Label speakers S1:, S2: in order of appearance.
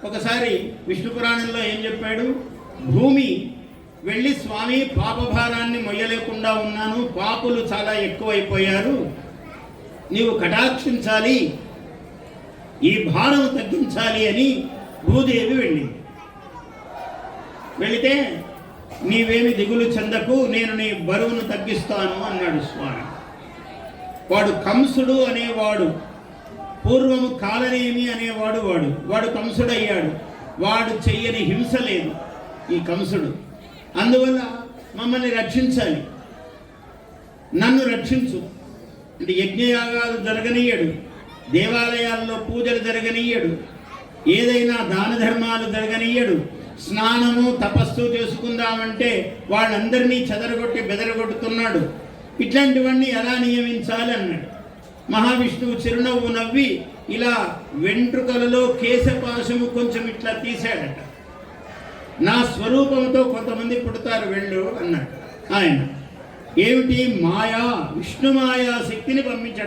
S1: ఒకసారి విష్ణు పురాణంలో ఏం చెప్పాడు? భూమి వెళ్ళి స్వామి పాపభారాన్ని మొయ్యలేకుండా ఉన్నాను, పాపులు చాలా ఎక్కువైపోయారు, నీవు కటాక్షించాలి, ఈ భారం తగ్గించాలి అని భూదేవి వెళ్ళింది. వెళితే నీవేమి దిగులు చెందకు, నేను నీ బరువును తగ్గిస్తాను అన్నాడు స్వామి. వాడు కంసుడు అనేవాడు, పూర్వము కాలనేమి అనేవాడు, వాడు కంసుడయ్యాడు. వాడు చెయ్యని హింస లేదు ఈ కంసుడు. అందువల్ల మమ్మల్ని రక్షించాలి, నన్ను రక్షించు అంటే యజ్ఞయాగాలు జరగనీయడు, దేవాలయాల్లో పూజలు జరగనీయడు, ఏదైనా దాన ధర్మాలు జరగనీయడు, స్నానము తపస్సు చేసుకుందామంటే వాళ్ళందరినీ చెదరగొట్టి బెదరగొట్టుతున్నాడు. ఇట్లాంటివన్నీ ఎలా నియమించాలి అన్నాడు. మహావిష్ణువు చిరునవ్వు నవ్వి ఇలా వెంట్రుకలలో కేశపాశము కొంచెం ఇట్లా తీశాడట. నా స్వరూపంతో కొంతమంది పుడతారు వెళ్ళు అన్నాడు ఆయన. ఏమిటి? మాయా, విష్ణు మాయా శక్తిని పంపించాడు.